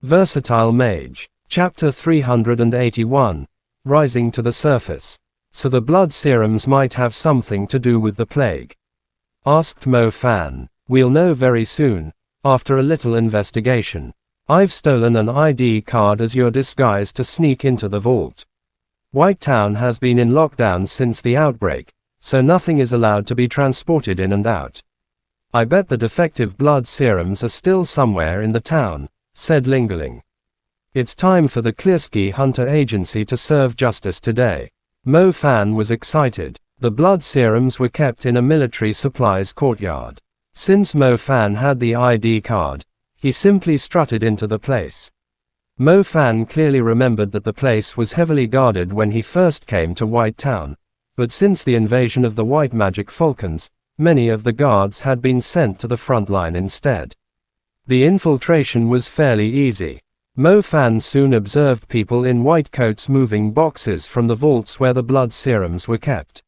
Versatile Mage. Chapter 381. Rising to the surface. So the blood serums might have something to do with the plague? Asked Mo Fan. We'll know very soon, after a little investigation. I've stolen an ID card as your disguise to sneak into the vault. White Town has been in lockdown since the outbreak, so nothing is allowed to be transported in and out. I bet the defective blood serums are still somewhere in the town, said Lingerling. It's time for the Klirski Hunter Agency to serve justice today. Mo Fan was excited. The blood serums were kept in a military supplies courtyard. Since Mo Fan had the ID card, he simply strutted into the place. Mo Fan clearly remembered that the place was heavily guarded when he first came to White Town, but since the invasion of the White Magic Falcons, many of the guards had been sent to the front line instead. The infiltration was fairly easy. Mo Fan soon observed people in white coats moving boxes from the vaults where the blood serums were kept.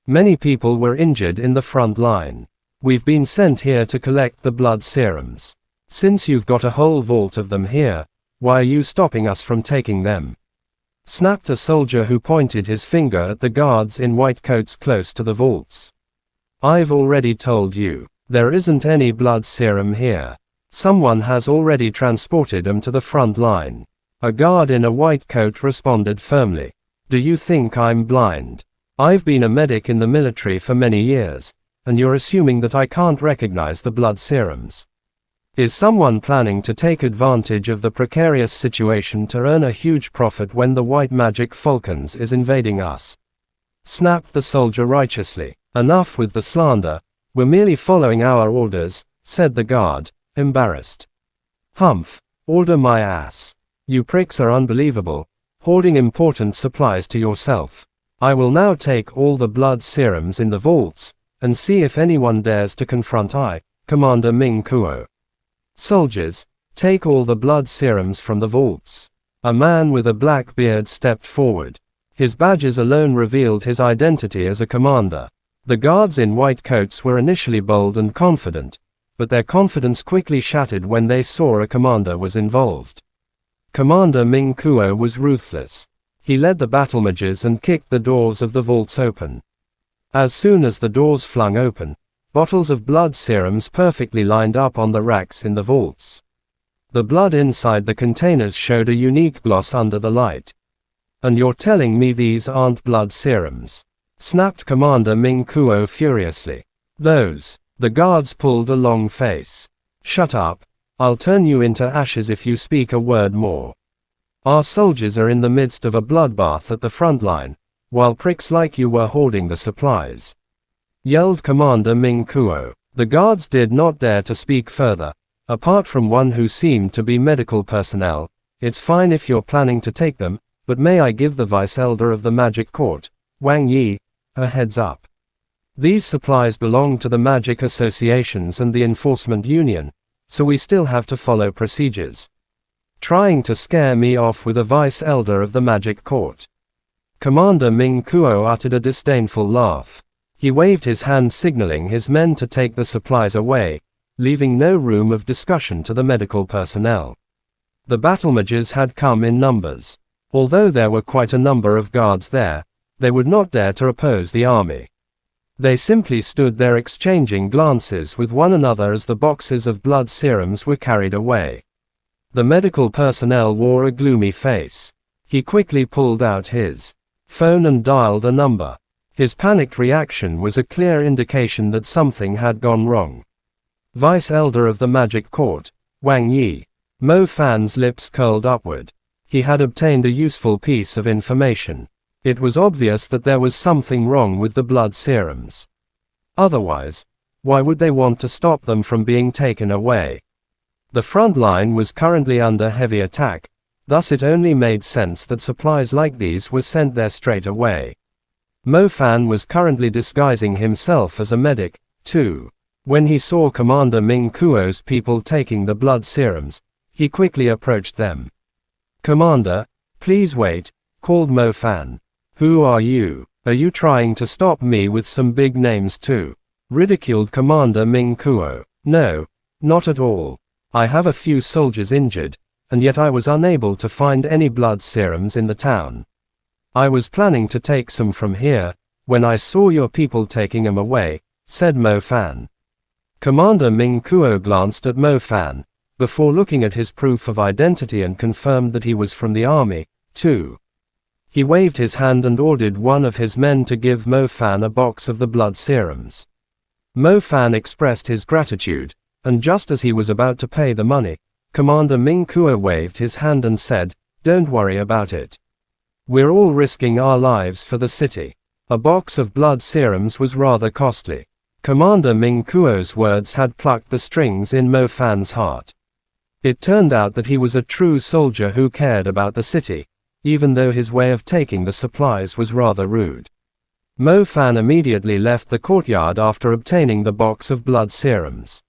Many people were injured in the front line. We've been sent here to collect the blood serums. Since you've got a whole vault of them here, why are you stopping us from taking them? Snapped a soldier who pointed his finger at the guards in white coats close to the vaults. I've already told you, there isn't any blood serum here. Someone has already transported them to the front line. A guard in a white coat responded firmly. Do you think I'm blind? I've been a medic in the military for many years, and you're assuming that I can't recognize the blood serums. Is someone planning to take advantage of the precarious situation to earn a huge profit when the White Magic Falcons is invading us? Snapped the soldier righteously. Enough with the slander. We're merely following our orders, said the guard, embarrassed. Humph. Order my ass. You pricks are unbelievable, hoarding important supplies to yourself. I will now take all the blood serums in the vaults, and see if anyone dares to confront Commander Ming Kuo. Soldiers, take all the blood serums from the vaults. A man with a black beard stepped forward. His badges alone revealed his identity as a commander. The guards in white coats were initially bold and confident, but their confidence quickly shattered when they saw a commander was involved. Commander Ming Kuo was ruthless. He led the battle mages and kicked the doors of the vaults open. As soon as the doors flung open, bottles of blood serums perfectly lined up on the racks in the vaults. The blood inside the containers showed a unique gloss under the light. And you're telling me these aren't blood serums? Snapped Commander Ming Kuo furiously. Those. The guards pulled a long face. Shut up. I'll turn you into ashes if you speak a word more. Our soldiers are in the midst of a bloodbath at the front line, while pricks like you were hoarding the supplies. Yelled Commander Ming Kuo. The guards did not dare to speak further. Apart from one who seemed to be medical personnel. It's fine if you're planning to take them, but may I give the Vice Elder of the Magic Court, Wang Yi, a heads up. These supplies belong to the Magic Associations and the Enforcement Union, so we still have to follow procedures. Trying to scare me off with a Vice Elder of the Magic Court. Commander Ming Kuo uttered a disdainful laugh. He waved his hand signaling his men to take the supplies away, leaving no room of discussion to the medical personnel. The battle mages had come in numbers. Although there were quite a number of guards there, they would not dare to oppose the army. They simply stood there exchanging glances with one another as the boxes of blood serums were carried away. The medical personnel wore a gloomy face. He quickly pulled out his phone and dialed a number. His panicked reaction was a clear indication that something had gone wrong. Vice Elder of the Magic Court, Wang Yi. Mo Fan's lips curled upward. He had obtained a useful piece of information. It was obvious that there was something wrong with the blood serums. Otherwise, why would they want to stop them from being taken away? The front line was currently under heavy attack, thus it only made sense that supplies like these were sent there straight away. Mo Fan was currently disguising himself as a medic, too. When he saw Commander Ming Kuo's people taking the blood serums, he quickly approached them. Commander, please wait, called Mo Fan. Who are you? Are you trying to stop me with some big names too? Ridiculed Commander Ming Kuo. No, not at all. I have a few soldiers injured, and yet I was unable to find any blood serums in the town. I was planning to take some from here, when I saw your people taking them away, said Mo Fan. Commander Ming Kuo glanced at Mo Fan, before looking at his proof of identity and confirmed that he was from the army, too. He waved his hand and ordered one of his men to give Mo Fan a box of the blood serums. Mo Fan expressed his gratitude, and just as he was about to pay the money, Commander Ming Kuo waved his hand and said, "Don't worry about it. We're all risking our lives for the city." A box of blood serums was rather costly. Commander Ming Kuo's words had plucked the strings in Mo Fan's heart. It turned out that he was a true soldier who cared about the city, even though his way of taking the supplies was rather rude. Mo Fan immediately left the courtyard after obtaining the box of blood serums.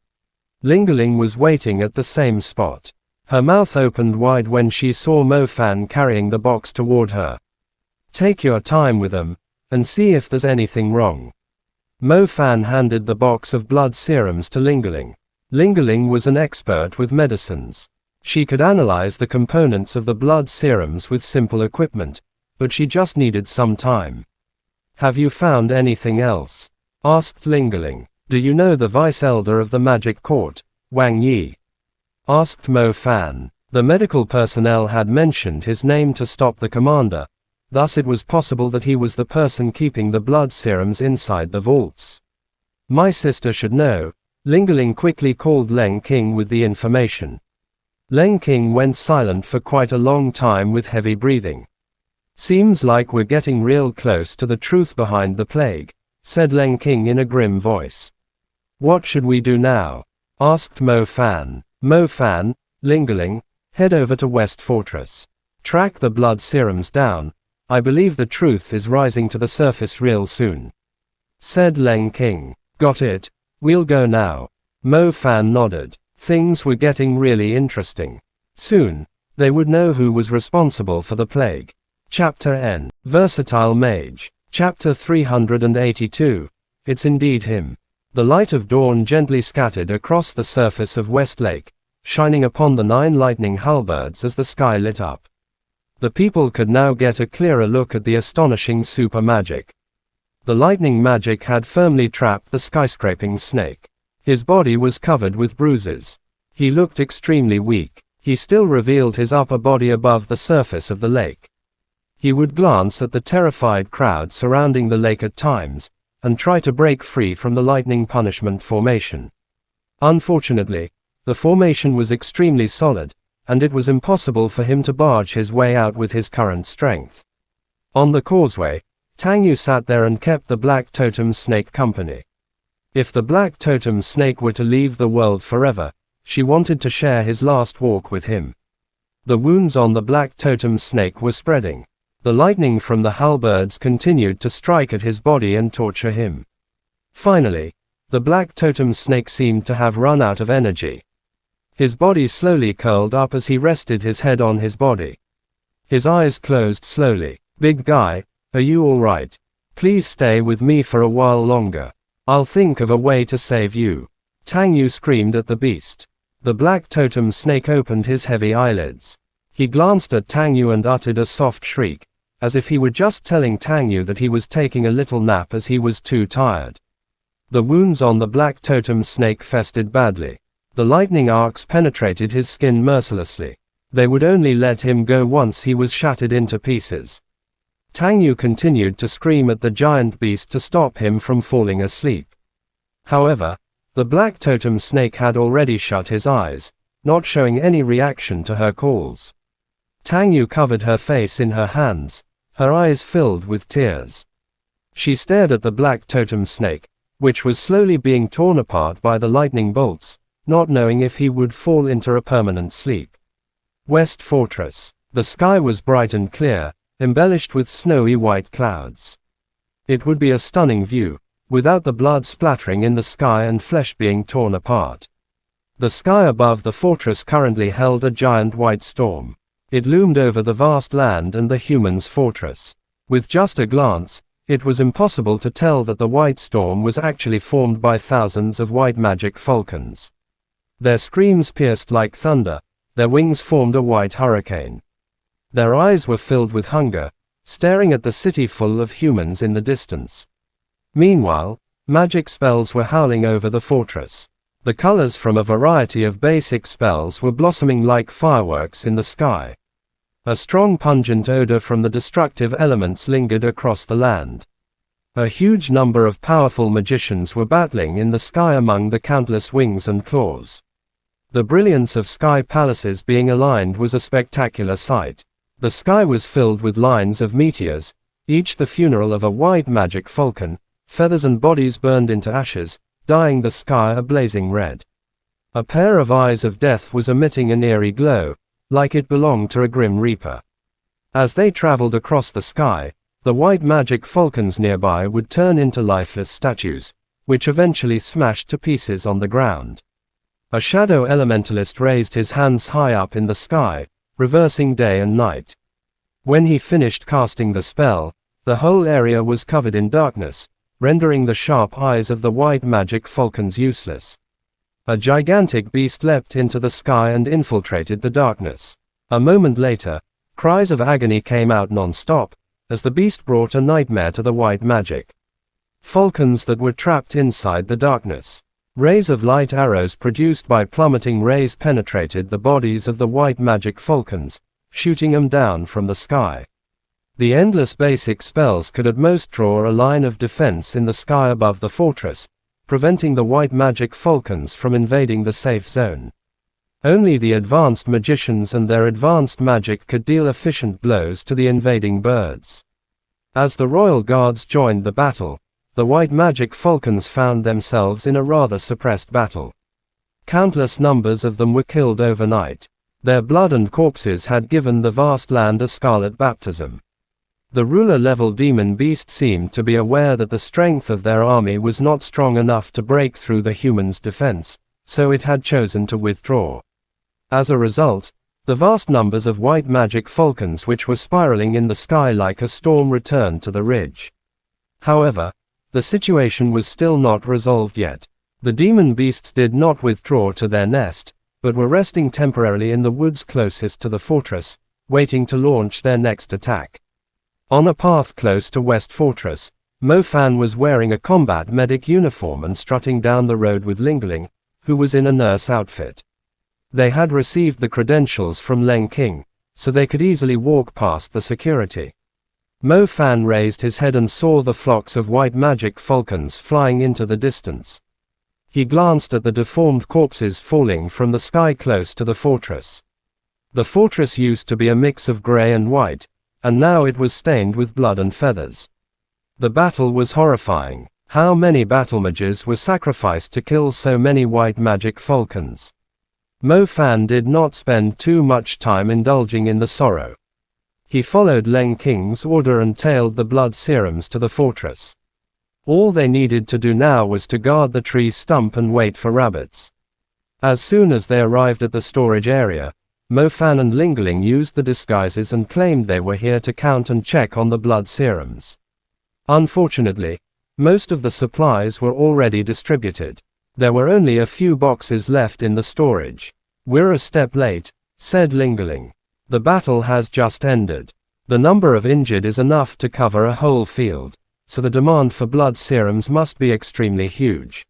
Ling was waiting at the same spot. Her mouth opened wide when she saw Mo Fan carrying the box toward her. "Take your time with them, and see if there's anything wrong." Mo Fan handed the box of blood serums to Ling. Ling was an expert with medicines. She could analyze the components of the blood serums with simple equipment, but she just needed some time. "Have you found anything else?" asked Ling. "Do you know the vice-elder of the magic court, Wang Yi?" asked Mo Fan. The medical personnel had mentioned his name to stop the commander, thus it was possible that he was the person keeping the blood serums inside the vaults. "My sister should know." Ling quickly called Leng King with the information. Leng King went silent for quite a long time with heavy breathing. "Seems like we're getting real close to the truth behind the plague," said Leng King in a grim voice. "What should we do now?" asked Mo Fan. "Mo Fan, Ling, head over to West Fortress. Track the blood serums down. I believe the truth is rising to the surface real soon," said Leng King. "Got it, we'll go now." Mo Fan nodded. Things were getting really interesting. Soon, they would know who was responsible for the plague. Chapter N. Versatile Mage. Chapter 382. It's indeed him. The light of dawn gently scattered across the surface of West Lake, shining upon the 9 lightning halberds as the sky lit up. The people could now get a clearer look at the astonishing super magic. The lightning magic had firmly trapped the skyscraping snake. His body was covered with bruises. He looked extremely weak. He still revealed his upper body above the surface of the lake. He would glance at the terrified crowd surrounding the lake at times, and try to break free from the lightning punishment formation. Unfortunately, the formation was extremely solid, and it was impossible for him to barge his way out with his current strength. On the causeway, Tang Yu sat there and kept the Black Totem Snake company. If the Black Totem Snake were to leave the world forever, she wanted to share his last walk with him. The wounds on the Black Totem Snake were spreading. The lightning from the halberds continued to strike at his body and torture him. Finally, the Black Totem Snake seemed to have run out of energy. His body slowly curled up as he rested his head on his body. His eyes closed slowly. "Big guy, are you all right? Please stay with me for a while longer. I'll think of a way to save you," Tang Yu screamed at the beast. The Black Totem Snake opened his heavy eyelids. He glanced at Tang Yu and uttered a soft shriek, as if he were just telling Tang Yu that he was taking a little nap as he was too tired. The wounds on the Black Totem Snake festered badly. The lightning arcs penetrated his skin mercilessly. They would only let him go once he was shattered into pieces. Tang Yu continued to scream at the giant beast to stop him from falling asleep. However, the Black Totem Snake had already shut his eyes, not showing any reaction to her calls. Tang Yu covered her face in her hands, her eyes filled with tears. She stared at the Black Totem Snake, which was slowly being torn apart by the lightning bolts, not knowing if he would fall into a permanent sleep. West Fortress. The sky was bright and clear, embellished with snowy white clouds. It would be a stunning view, without the blood splattering in the sky and flesh being torn apart. The sky above the fortress currently held a giant white storm. It loomed over the vast land and the humans' fortress. With just a glance, it was impossible to tell that the white storm was actually formed by thousands of white magic falcons. Their screams pierced like thunder, their wings formed a white hurricane. Their eyes were filled with hunger, staring at the city full of humans in the distance. Meanwhile, magic spells were howling over the fortress. The colors from a variety of basic spells were blossoming like fireworks in the sky. A strong pungent odor from the destructive elements lingered across the land. A huge number of powerful magicians were battling in the sky among the countless wings and claws. The brilliance of sky palaces being aligned was a spectacular sight. The sky was filled with lines of meteors, each the funeral of a white magic falcon. Feathers and bodies burned into ashes, dyeing the sky a blazing red. A pair of eyes of death was emitting an eerie glow, like it belonged to a grim reaper. As they traveled across the sky, the white magic falcons nearby would turn into lifeless statues, which eventually smashed to pieces on the ground. A shadow elementalist raised his hands high up in the sky, reversing day and night. When he finished casting the spell, the whole area was covered in darkness, rendering the sharp eyes of the white magic falcons useless. A gigantic beast leapt into the sky and infiltrated the darkness. A moment later, cries of agony came out non-stop, as the beast brought a nightmare to the white magic falcons that were trapped inside the darkness. Rays of light arrows produced by plummeting rays penetrated the bodies of the white magic falcons, shooting them down from the sky. The endless basic spells could at most draw a line of defense in the sky above the fortress, preventing the white magic falcons from invading the safe zone. Only the advanced magicians and their advanced magic could deal efficient blows to the invading birds. As the royal guards joined the battle, the white magic falcons found themselves in a rather suppressed battle. Countless numbers of them were killed overnight. Their blood and corpses had given the vast land a scarlet baptism. The ruler-level demon beast seemed to be aware that the strength of their army was not strong enough to break through the humans' defense, so it had chosen to withdraw. As a result, the vast numbers of white magic falcons which were spiraling in the sky like a storm returned to the ridge. However, the situation was still not resolved yet. The demon beasts did not withdraw to their nest, but were resting temporarily in the woods closest to the fortress, waiting to launch their next attack. On a path close to West Fortress, Mo Fan was wearing a combat medic uniform and strutting down the road with Lingling, who was in a nurse outfit. They had received the credentials from Leng King, so they could easily walk past the security. Mo Fan raised his head and saw the flocks of white magic falcons flying into the distance. He glanced at the deformed corpses falling from the sky close to the fortress. The fortress used to be a mix of gray and white, and now it was stained with blood and feathers. The battle was horrifying. How many battle mages were sacrificed to kill so many white magic falcons? Mo Fan did not spend too much time indulging in the sorrow. He followed Leng King's order and tailed the blood serums to the fortress. All they needed to do now was to guard the tree stump and wait for rabbits. As soon as they arrived at the storage area, Mo Fan and Lingling used the disguises and claimed they were here to count and check on the blood serums. Unfortunately, most of the supplies were already distributed. There were only a few boxes left in the storage. "We're a step late," said Lingling. "The battle has just ended. The number of injured is enough to cover a whole field, so the demand for blood serums must be extremely huge.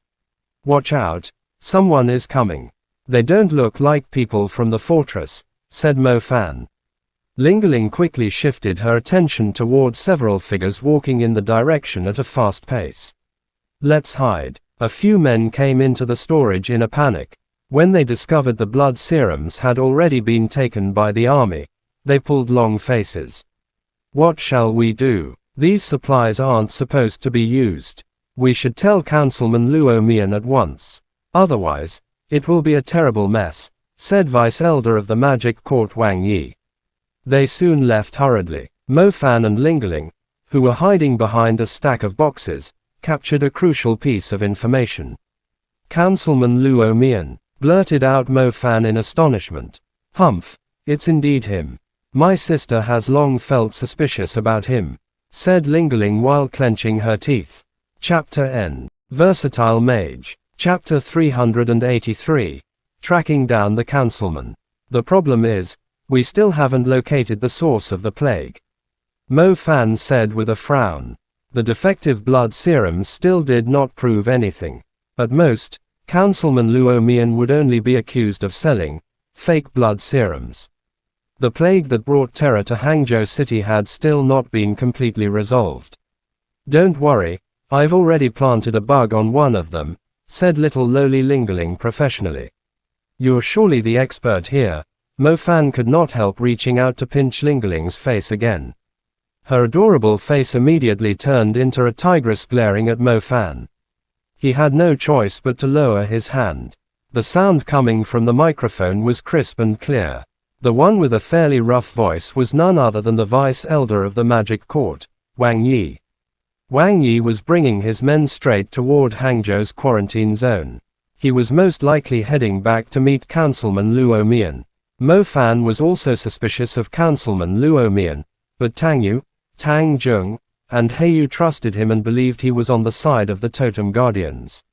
Watch out, someone is coming. They don't look like people from the fortress," said Mo Fan. Lingling quickly shifted her attention towards several figures walking in the direction at a fast pace. "Let's hide." A few men came into the storage in a panic. When they discovered the blood serums had already been taken by the army, they pulled long faces. "What shall we do? These supplies aren't supposed to be used. We should tell Councilman Luo Mian at once. Otherwise, it will be a terrible mess," said Vice Elder of the Magic Court Wang Yi. They soon left hurriedly. Mo Fan and Lingling, who were hiding behind a stack of boxes, captured a crucial piece of information. "Councilman Luo Mian," blurted out Mo Fan in astonishment. "Humph, it's indeed him. My sister has long felt suspicious about him," said Lingling while clenching her teeth. Chapter N. Versatile Mage. Chapter 383. Tracking down the Councilman. The problem is, we still haven't located the source of the plague. Mo Fan said with a frown. The defective blood serums still did not prove anything. At most, Councilman Luo Mian would only be accused of selling fake blood serums. The plague that brought terror to Hangzhou City had still not been completely resolved. Don't worry, I've already planted a bug on one of them, said little lowly Lingerling professionally. You're surely the expert here. Mo Fan could not help reaching out to pinch Lingerling's face again. Her adorable face immediately turned into a tigress glaring at Mo Fan. He had no choice but to lower his hand. The sound coming from the microphone was crisp and clear. The one with a fairly rough voice was none other than the vice elder of the Magic Court, Wang Yi. Wang Yi was bringing his men straight toward Hangzhou's quarantine zone. He was most likely heading back to meet Councilman Luo Mian. Mo Fan was also suspicious of Councilman Luo Mian, but Tang Yu, Tang Zheng, and Heiyu trusted him and believed he was on the side of the Totem Guardians.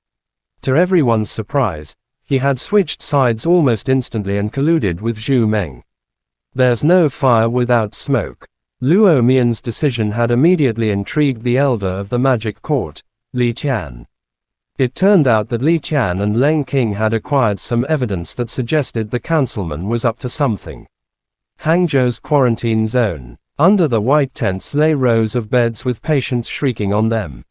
To everyone's surprise, he had switched sides almost instantly and colluded with Zhu Meng. There's no fire without smoke. Luo Mian's decision had immediately intrigued the elder of the Magic Court, Li Tian. It turned out that Li Tian and Leng King had acquired some evidence that suggested the councilman was up to something. Hangzhou's quarantine zone. Under the white tents lay rows of beds with patients shrieking on them.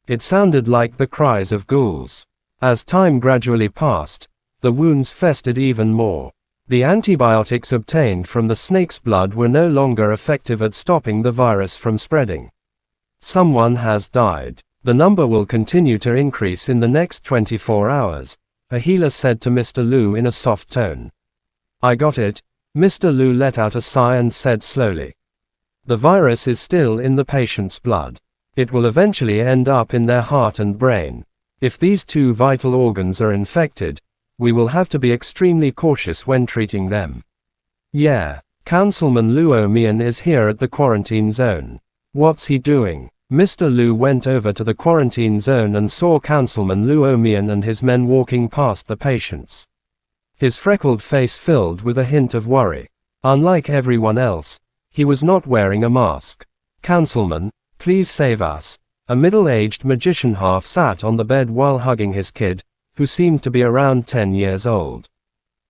It sounded like the cries of ghouls. As time gradually passed, the wounds festered even more. The antibiotics obtained from the snake's blood were no longer effective at stopping the virus from spreading. Someone has died. The number will continue to increase in the next 24 hours, a healer said to Mr. Lu in a soft tone. I got it. Mr. Lu let out a sigh and said slowly. The virus is still in the patient's blood. It will eventually end up in their heart and brain. If these two vital organs are infected, we will have to be extremely cautious when treating them. Yeah, Councilman Luo Mian is here at the quarantine zone. What's he doing? Mr. Lu went over to the quarantine zone and saw Councilman Luo Mian and his men walking past the patients. His freckled face filled with a hint of worry. Unlike everyone else, he was not wearing a mask. Councilman, please save us. A middle-aged magician half sat on the bed while hugging his kid, who seemed to be around 10 years old.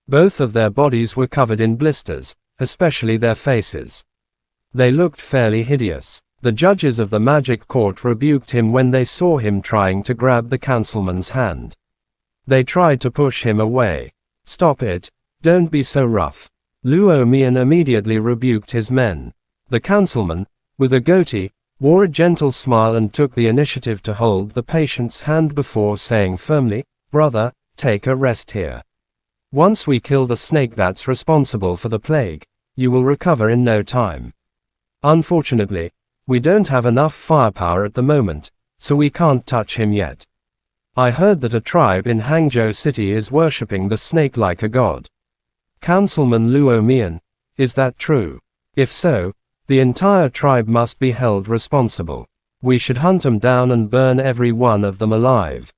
Both of their bodies were covered in blisters, especially their faces. They looked fairly hideous. The judges of the Magic Court rebuked him when they saw him trying to grab the councilman's hand. They tried to push him away. Stop it, don't be so rough. Luo Mian immediately rebuked his men. The councilman, with a goatee, wore a gentle smile and took the initiative to hold the patient's hand before saying firmly, brother, take a rest here. Once we kill the snake that's responsible for the plague, you will recover in no time. Unfortunately, we don't have enough firepower at the moment, so we can't touch him yet. I heard that a tribe in Hangzhou City is worshipping the snake like a god. Councilman Luo Mian, is that true? If so, the entire tribe must be held responsible. We should hunt them down and burn every one of them alive.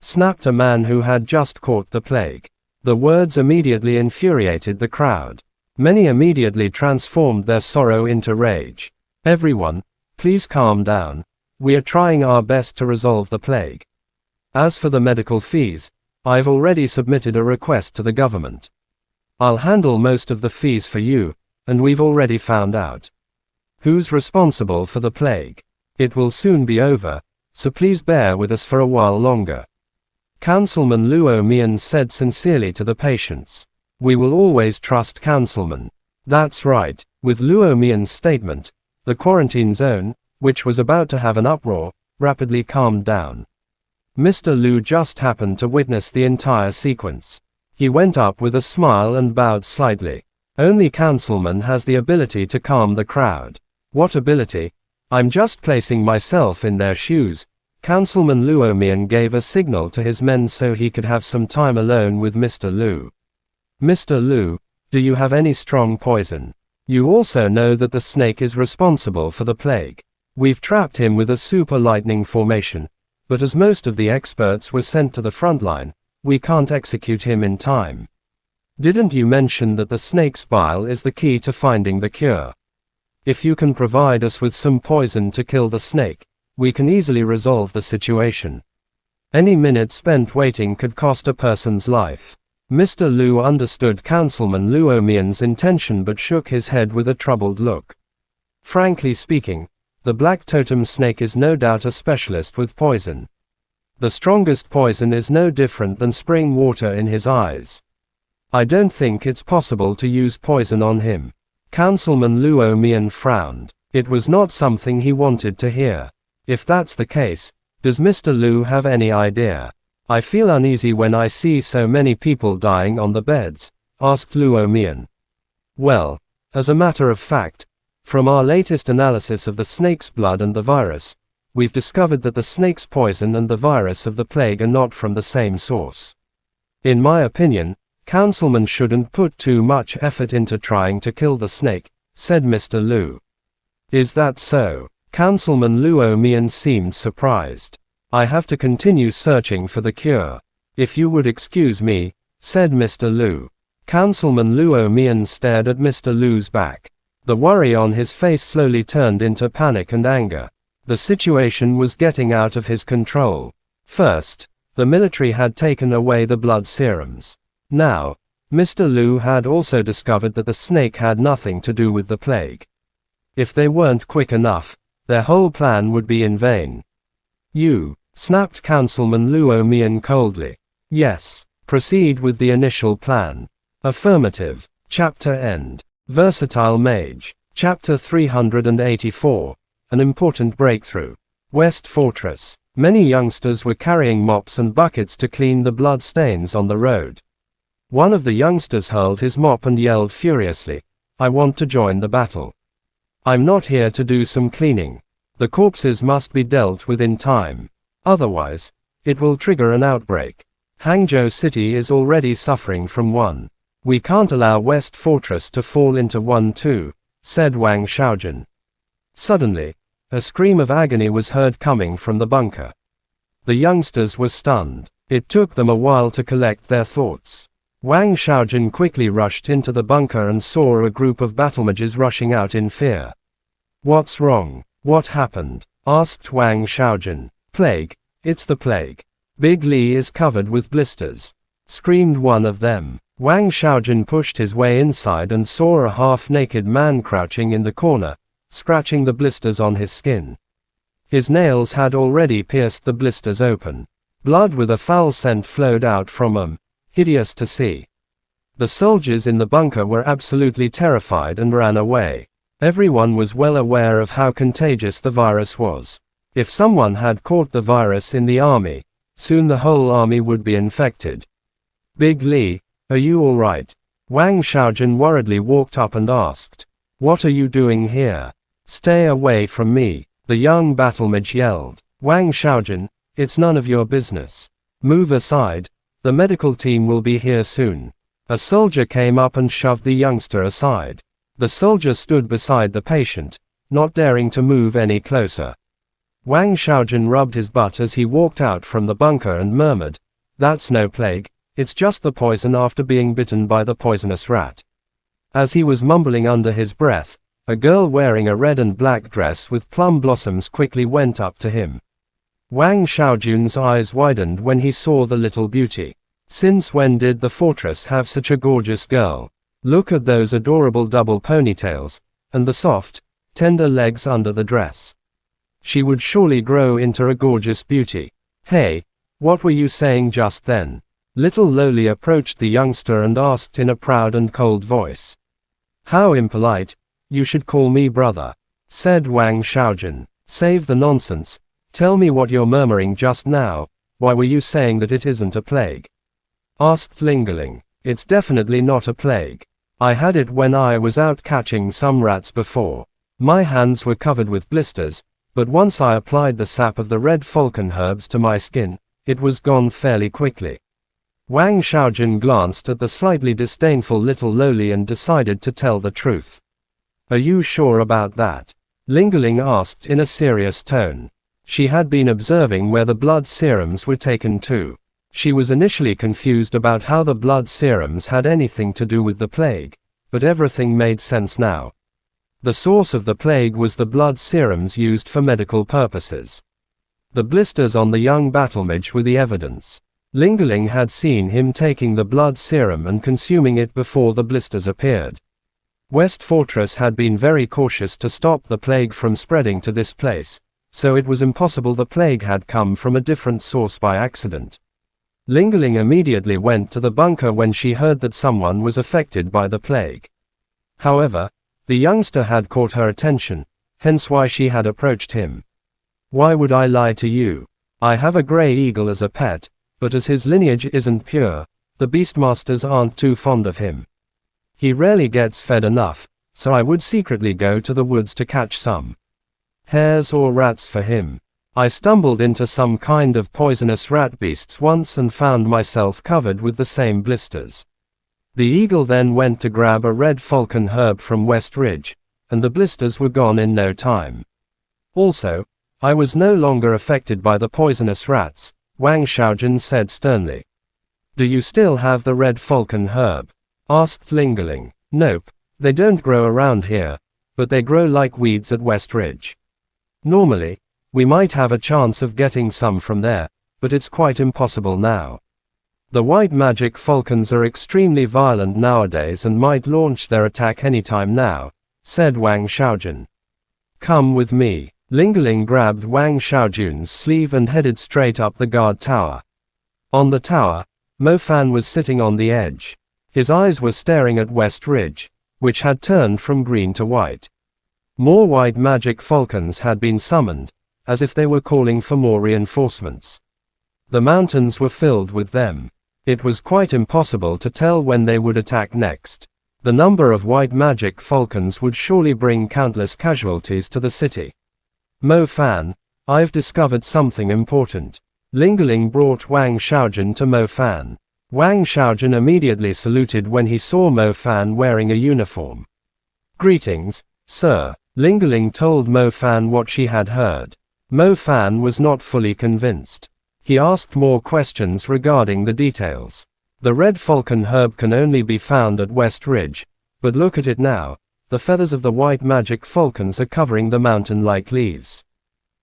Snapped a man who had just caught the plague. The words immediately infuriated the crowd. Many immediately transformed their sorrow into rage. Everyone, please calm down. We are trying our best to resolve the plague. As for the medical fees, I've already submitted a request to the government. I'll handle most of the fees for you, and we've already found out who's responsible for the plague. It will soon be over, so please bear with us for a while longer. Councilman Luo Mian said sincerely to the patients. We will always trust Councilman. That's right. With Luo Mian's statement, the quarantine zone, which was about to have an uproar, rapidly calmed down. Mr. Lu just happened to witness the entire sequence. He went up with a smile and bowed slightly. Only Councilman has the ability to calm the crowd. What ability? I'm just placing myself in their shoes. Councilman Luo Mian gave a signal to his men so he could have some time alone with Mr. Lu. Mr. Lu, do you have any strong poison? You also know that the snake is responsible for the plague. We've trapped him with a super lightning formation, but as most of the experts were sent to the front line, we can't execute him in time. Didn't you mention that the snake's bile is the key to finding the cure? If you can provide us with some poison to kill the snake, we can easily resolve the situation. Any minute spent waiting could cost a person's life. Mr. Liu understood Councilman Luomian's intention but shook his head with a troubled look. Frankly speaking, the black totem snake is no doubt a specialist with poison. The strongest poison is no different than spring water in his eyes. I don't think it's possible to use poison on him. Councilman Luomian frowned. It was not something he wanted to hear. If that's the case, does Mr. Liu have any idea? I feel uneasy when I see so many people dying on the beds, asked Luomian. Well, as a matter of fact, from our latest analysis of the snake's blood and the virus, we've discovered that the snake's poison and the virus of the plague are not from the same source. In my opinion, Councilman shouldn't put too much effort into trying to kill the snake, said Mr. Liu. Is that so? Councilman Luomian seemed surprised. I have to continue searching for the cure. If you would excuse me, said Mr. Liu. Councilman Luomian stared at Mr. Liu's back. The worry on his face slowly turned into panic and anger. The situation was getting out of his control. First, the military had taken away the blood serums. Now, Mr. Liu had also discovered that the snake had nothing to do with the plague. If they weren't quick enough, their whole plan would be in vain. You, snapped Councilman Luomian coldly. Yes, proceed with the initial plan. Affirmative. Chapter end. Versatile Mage. Chapter 384. An important breakthrough. West Fortress. Many youngsters were carrying mops and buckets to clean the blood stains on the road. One of the youngsters hurled his mop and yelled furiously, "I want to join the battle. I'm not here to do some cleaning. The corpses must be dealt with in time. Otherwise, it will trigger an outbreak. Hangzhou City is already suffering from one. We can't allow West Fortress to fall into one too," said Wang Xiaojun. Suddenly, a scream of agony was heard coming from the bunker. The youngsters were stunned. It took them a while to collect their thoughts. Wang Xiaojun quickly rushed into the bunker and saw a group of battlemages rushing out in fear. "What's wrong? What happened?" asked Wang Xiaojun. "Plague, it's the plague. Big Li is covered with blisters," screamed one of them. Wang Xiaojun pushed his way inside and saw a half-naked man crouching in the corner, scratching the blisters on his skin. His nails had already pierced the blisters open. Blood with a foul scent flowed out from them, hideous to see. The soldiers in the bunker were absolutely terrified and ran away. Everyone was well aware of how contagious the virus was. If someone had caught the virus in the army, soon the whole army would be infected. "Big Li, are you all right?" Wang Xiaojun worriedly walked up and asked. "What are you doing here? Stay away from me," the young battlemage yelled. "Wang Xiaojun, it's none of your business. Move aside, the medical team will be here soon." A soldier came up and shoved the youngster aside. The soldier stood beside the patient, not daring to move any closer. Wang Xiaojun rubbed his butt as he walked out from the bunker and murmured, "That's no plague, it's just the poison after being bitten by the poisonous rat." As he was mumbling under his breath, a girl wearing a red and black dress with plum blossoms quickly went up to him. Wang Xiaojun's eyes widened when he saw the little beauty. Since when did the fortress have such a gorgeous girl? Look at those adorable double ponytails, and the soft, tender legs under the dress. She would surely grow into a gorgeous beauty. "Hey, what were you saying just then?" Little Loli approached the youngster and asked in a proud and cold voice. "How impolite, you should call me brother," said Wang Xiaojun. "Save the nonsense, tell me what you're murmuring just now. Why were you saying that it isn't a plague?" asked Lingerling. "It's definitely not a plague. I had it when I was out catching some rats before. My hands were covered with blisters, but once I applied the sap of the red falcon herbs to my skin, it was gone fairly quickly." Wang Xiaojun glanced at the slightly disdainful little Loli and decided to tell the truth. "Are you sure about that?" Lingerling asked in a serious tone. She had been observing where the blood serums were taken to. She was initially confused about how the blood serums had anything to do with the plague, but everything made sense now. The source of the plague was the blood serums used for medical purposes. The blisters on the young battlemage were the evidence. Ling had seen him taking the blood serum and consuming it before the blisters appeared. West Fortress had been very cautious to stop the plague from spreading to this place, so it was impossible the plague had come from a different source by accident. Ling immediately went to the bunker when she heard that someone was affected by the plague. However, the youngster had caught her attention, hence why she had approached him. Why would I lie to you? I have a grey eagle as a pet, but as his lineage isn't pure, the beastmasters aren't too fond of him. He rarely gets fed enough, so I would secretly go to the woods to catch some hares or rats for him. I stumbled into some kind of poisonous rat beasts once and found myself covered with the same blisters. The eagle then went to grab a red falcon herb from West Ridge, and the blisters were gone in no time. Also, I was no longer affected by the poisonous rats, Wang Xiaojun said sternly. Do you still have the red falcon herb? Asked Ling. Nope, they don't grow around here, but they grow like weeds at West Ridge. Normally, we might have a chance of getting some from there, but it's quite impossible now. The white magic falcons are extremely violent nowadays and might launch their attack anytime now, said Wang Xiaojun. Come with me. Ling grabbed Wang Xiaojun's sleeve and headed straight up the guard tower. On the tower, Mo Fan was sitting on the edge. His eyes were staring at West Ridge, which had turned from green to white. More white magic falcons had been summoned, as if they were calling for more reinforcements. The mountains were filled with them. It was quite impossible to tell when they would attack next. The number of white magic falcons would surely bring countless casualties to the city. Mo Fan, I've discovered something important. Ling brought Wang Xiaojun to Mo Fan. Wang Xiaojun immediately saluted when he saw Mo Fan wearing a uniform. Greetings, sir. Ling told Mo Fan what she had heard. Mo Fan was not fully convinced. He asked more questions regarding the details. The red falcon herb can only be found at West Ridge, but look at it now, the feathers of the white magic falcons are covering the mountain like leaves.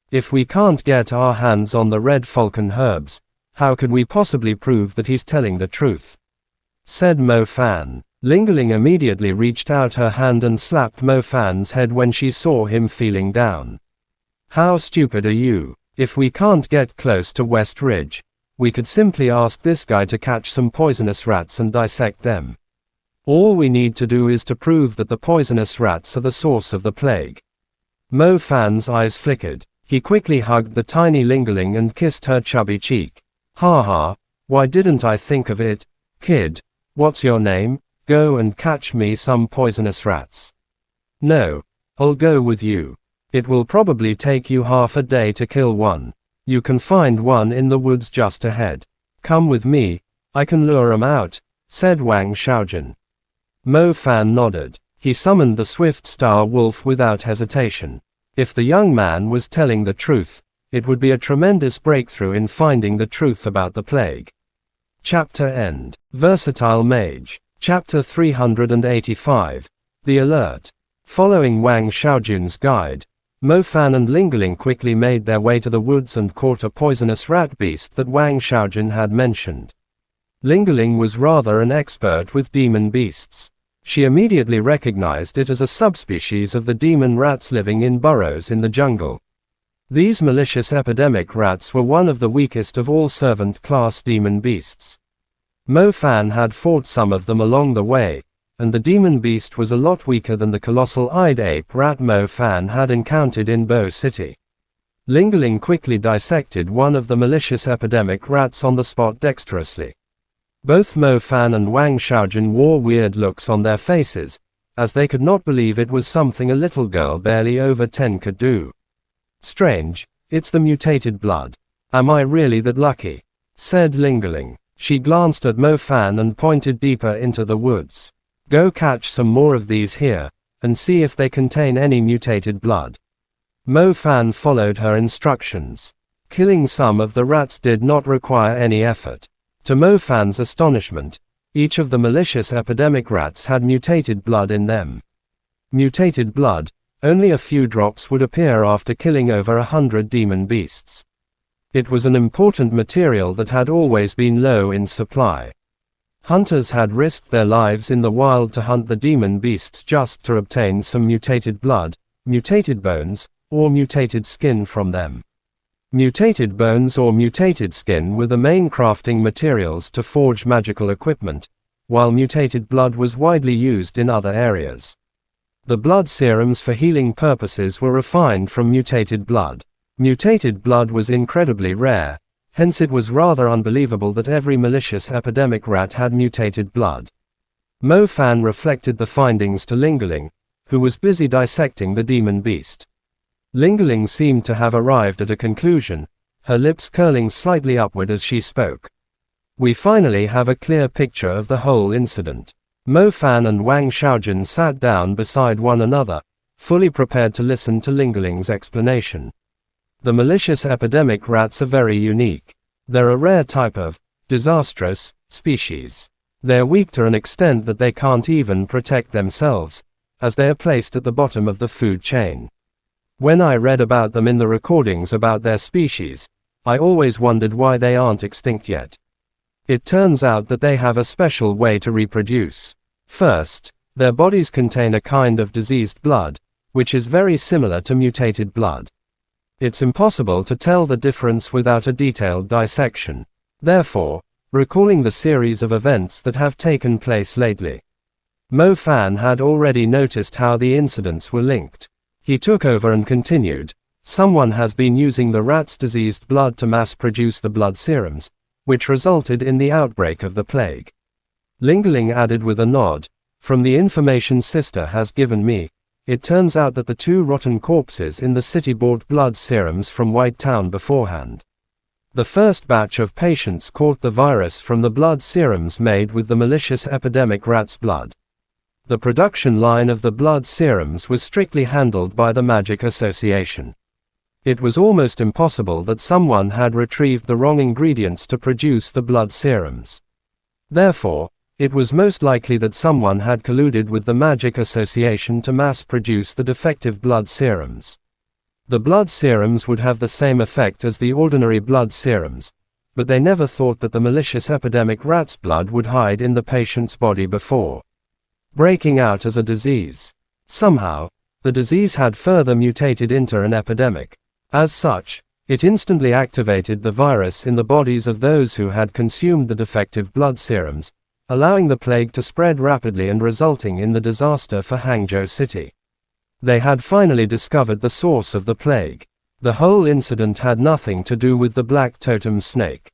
If we can't get our hands on the red falcon herbs, how could we possibly prove that he's telling the truth? Said Mo Fan. Ling immediately reached out her hand and slapped Mo Fan's head when she saw him feeling down. How stupid are you? If we can't get close to West Ridge, we could simply ask this guy to catch some poisonous rats and dissect them. All we need to do is to prove that the poisonous rats are the source of the plague. Mo Fan's eyes flickered. He quickly hugged the tiny Ling and kissed her chubby cheek. Ha ha, why didn't I think of it, kid? What's your name? Go and catch me some poisonous rats. No, I'll go with you. It will probably take you half a day to kill one. You can find one in the woods just ahead. Come with me, I can lure 'em out, said Wang Xiaojun. Mo Fan nodded. He summoned the swift star wolf without hesitation. If the young man was telling the truth, it would be a tremendous breakthrough in finding the truth about the plague. Chapter End. Versatile Mage. Chapter 385. The Alert. Following Wang Xiaojun's guide, Mo Fan and Ling quickly made their way to the woods and caught a poisonous rat beast that Wang Xiaojun had mentioned. Ling was rather an expert with demon beasts. She immediately recognized it as a subspecies of the demon rats living in burrows in the jungle. These malicious epidemic rats were one of the weakest of all servant-class demon beasts. Mo Fan had fought some of them along the way, and the demon beast was a lot weaker than the colossal-eyed ape rat Mo Fan had encountered in Bo City. Ling quickly dissected one of the malicious epidemic rats on the spot dexterously. Both Mo Fan and Wang Xiaojun wore weird looks on their faces, as they could not believe it was something a little girl barely over 10 could do. Strange, it's the mutated blood. Am I really that lucky? Said Ling. She glanced at Mo Fan and pointed deeper into the woods. Go catch some more of these here, and see if they contain any mutated blood. Mo Fan followed her instructions. Killing some of the rats did not require any effort. To Mo Fan's astonishment, each of the malicious epidemic rats had mutated blood in them. Mutated blood, only a few drops would appear after killing over 100 demon beasts. It was an important material that had always been low in supply. Hunters had risked their lives in the wild to hunt the demon beasts just to obtain some mutated blood, mutated bones, or mutated skin from them. Mutated bones or mutated skin were the main crafting materials to forge magical equipment, while mutated blood was widely used in other areas. The blood serums for healing purposes were refined from mutated blood. Mutated blood was incredibly rare, hence it was rather unbelievable that every malicious epidemic rat had mutated blood. Mo Fan reflected the findings to Lingerling, who was busy dissecting the demon beast. Lingerling seemed to have arrived at a conclusion, her lips curling slightly upward as she spoke. We finally have a clear picture of the whole incident. Mo Fan and Wang Xiaojun sat down beside one another, fully prepared to listen to Lingerling's explanation. The malicious epidemic rats are very unique. They're a rare type of disastrous species. They're weak to an extent that they can't even protect themselves, as they are placed at the bottom of the food chain. When I read about them in the recordings about their species, I always wondered why they aren't extinct yet. It turns out that they have a special way to reproduce. First, their bodies contain a kind of diseased blood, which is very similar to mutated blood. It's impossible to tell the difference without a detailed dissection. Therefore, recalling the series of events that have taken place lately, Mo Fan had already noticed how the incidents were linked. He took over and continued, someone has been using the rat's diseased blood to mass produce the blood serums, which resulted in the outbreak of the plague. Lingerling added with a nod, from the information Sister has given me, it turns out that the 2 rotten corpses in the city bought blood serums from White Town beforehand. The first batch of patients caught the virus from the blood serums made with the malicious epidemic rat's blood. The production line of the blood serums was strictly handled by the Magic Association. It was almost impossible that someone had retrieved the wrong ingredients to produce the blood serums. Therefore, it was most likely that someone had colluded with the Magic Association to mass produce the defective blood serums. The blood serums would have the same effect as the ordinary blood serums, but they never thought that the malicious epidemic rat's blood would hide in the patient's body before breaking out as a disease. Somehow, the disease had further mutated into an epidemic. As such, it instantly activated the virus in the bodies of those who had consumed the defective blood serums, allowing the plague to spread rapidly and resulting in the disaster for Hangzhou City. They had finally discovered the source of the plague. The whole incident had nothing to do with the black totem snake.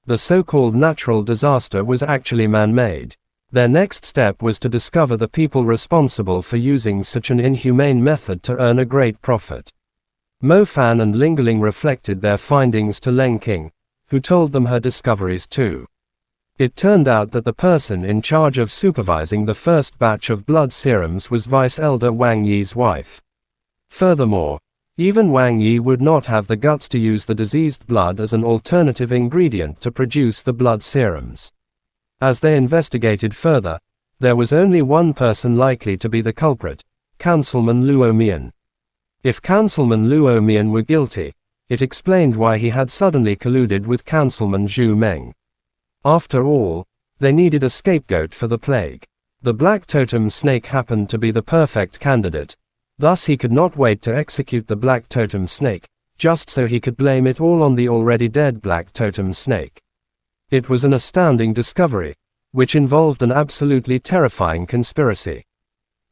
The so-called natural disaster was actually man-made. Their next step was to discover the people responsible for using such an inhumane method to earn a great profit. Mo Fan and Lingerling reflected their findings to Leng Qing, who told them her discoveries too. It turned out that the person in charge of supervising the first batch of blood serums was Vice Elder Wang Yi's wife. Furthermore, even Wang Yi would not have the guts to use the diseased blood as an alternative ingredient to produce the blood serums. As they investigated further, there was only one person likely to be the culprit, Councilman Luo Mian. If Councilman Luo Mian were guilty, it explained why he had suddenly colluded with Councilman Zhu Meng. After all, they needed a scapegoat for the plague. The black totem snake happened to be the perfect candidate, thus he could not wait to execute the black totem snake, just so he could blame it all on the already dead black totem snake. It was an astounding discovery, which involved an absolutely terrifying conspiracy.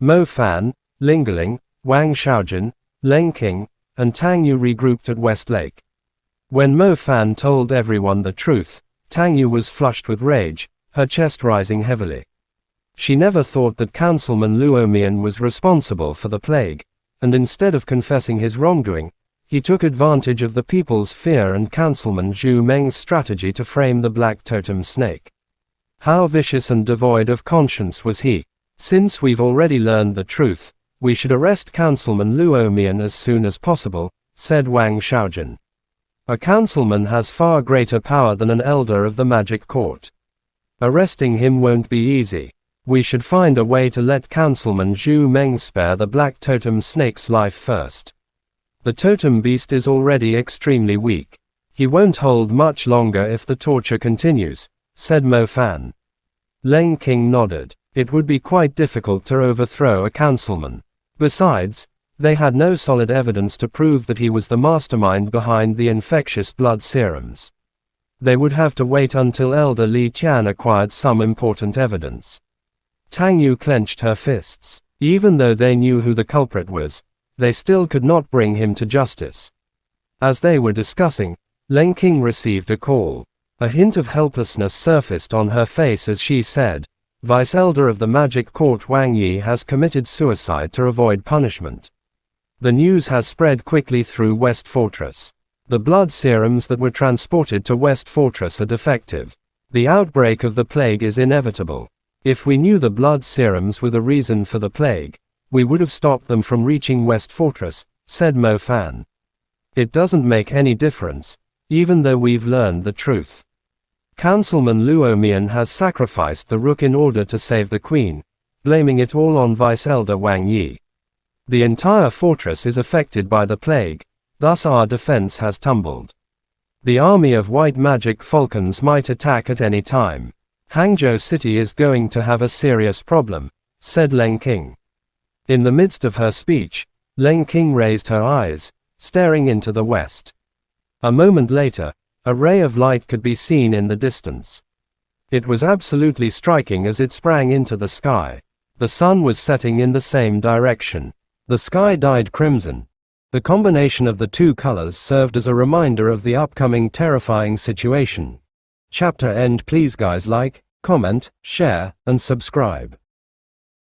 Mo Fan, Lingerling, Wang Xiaojun, Leng Qing, and Tang Yu regrouped at Westlake. When Mo Fan told everyone the truth, Tang Yu was flushed with rage, her chest rising heavily. She never thought that Councilman Luo Mian was responsible for the plague, and instead of confessing his wrongdoing, he took advantage of the people's fear and Councilman Zhu Meng's strategy to frame the black totem snake. How vicious and devoid of conscience was he? Since we've already learned the truth, we should arrest Councilman Luo Mian as soon as possible, said Wang Xiaojun. A councilman has far greater power than an elder of the magic court. Arresting him won't be easy. We should find a way to let Councilman Zhu Meng spare the black totem snake's life first. The totem beast is already extremely weak. He won't hold much longer if the torture continues, said Mo Fan. Leng King nodded. It would be quite difficult to overthrow a councilman. Besides, they had no solid evidence to prove that he was the mastermind behind the infectious blood serums. They would have to wait until Elder Li Qian acquired some important evidence. Tang Yu clenched her fists. Even though they knew who the culprit was, they still could not bring him to justice. As they were discussing, Leng King received a call. A hint of helplessness surfaced on her face as she said, Vice Elder of the Magic Court Wang Yi has committed suicide to avoid punishment. The news has spread quickly through West Fortress. The blood serums that were transported to West Fortress are defective. The outbreak of the plague is inevitable. If we knew the blood serums were the reason for the plague, we would have stopped them from reaching West Fortress, said Mo Fan. It doesn't make any difference, even though we've learned the truth. Councilman Luo Mian has sacrificed the rook in order to save the queen, blaming it all on Vice Elder Wang Yi. The entire fortress is affected by the plague, thus our defense has tumbled. The army of white magic falcons might attack at any time. Hangzhou City is going to have a serious problem, said Leng King. In the midst of her speech, Leng King raised her eyes, staring into the west. A moment later, a ray of light could be seen in the distance. It was absolutely striking as it sprang into the sky. The sun was setting in the same direction. The sky dyed crimson. The combination of the two colors served as a reminder of the upcoming terrifying situation. Chapter end. Please guys like, comment, share, and subscribe.